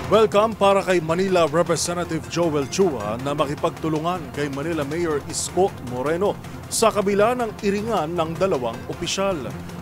Welcome para kay Manila Representative Joel Chua na makipagtulungan kay Manila Mayor Isko Moreno sa kabila ng iringan ng dalawang opisyal.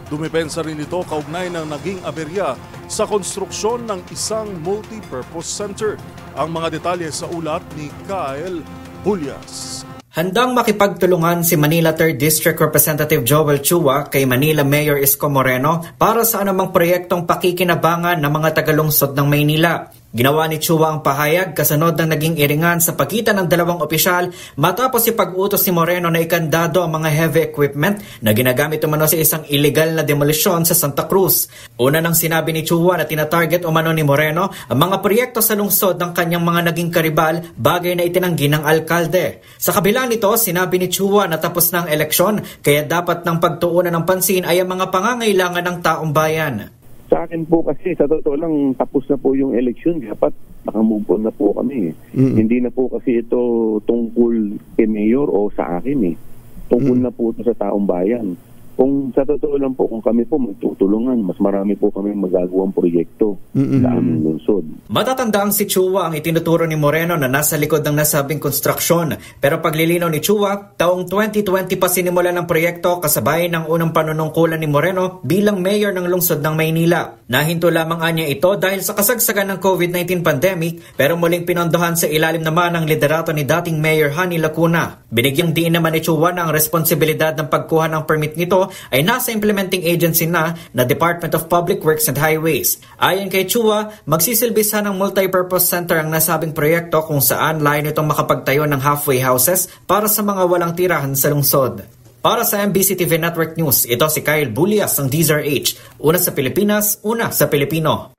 Dumipensa rin ito kaugnay ng naging aberya sa konstruksyon ng isang multi-purpose center. Ang mga detalye sa ulat ni Kyle Bulias. Handang makipagtulungan si Manila 3rd District Representative Joel Chua kay Manila Mayor Isko Moreno para sa anumang proyektong pakikinabangan ng mga tagalungsod ng Maynila. Ginawa ni Chua ang pahayag kasunod ng naging iringan sa pagitan ng dalawang opisyal matapos ipag-utos ni Moreno na ikandado ang mga heavy equipment na ginagamit umano sa isang illegal na demolisyon sa Santa Cruz. Una nang sinabi ni Chua na tinatarget umano ni Moreno ang mga proyekto sa lungsod ng kanyang mga naging karibal, bagay na itinanggi ng alkalde. Sa kabila nito, sinabi ni Chua na tapos na ang eleksyon kaya dapat ng pagtuunan ng pansin ay ang mga pangangailangan ng taong bayan. Sa akin po kasi, sa totoo lang, tapos na po yung eleksyon. Dapat nakamove on na po kami. Hindi na po kasi ito tungkol kay Mayor o sa akin. Tungkol na po ito sa taong bayan. Kung sa totoo lang po, kung kami po magtutulungan, mas marami po kami magagawang proyekto sa aming lungsod. Matatandang si Chua ang itinuturo ni Moreno na nasa likod ng nasabing konstruksyon. Pero paglilinaw ni Chua, taong 2020 pa sinimulan ng proyekto kasabay ng unang panunungkulan ni Moreno bilang mayor ng lungsod ng Maynila. Nahinto lamang anya ito dahil sa kasagsagan ng COVID-19 pandemic pero muling pinondohan sa ilalim naman ng liderato ni dating Mayor Hani Lacuna. Binigyang diin naman ni Chua na ang responsibilidad ng pagkuha ng permit nito ay nasa implementing agency na Department of Public Works and Highways. Ayon kay Chua, magsisilbisa ng multi-purpose center ang nasabing proyekto kung saan layo nitong makapagtayo ng halfway houses para sa mga walang tirahan sa lungsod. Para sa MBC TV Network News, ito si Kyle Bulias ng DZRH. Una sa Pilipinas, una sa Pilipino.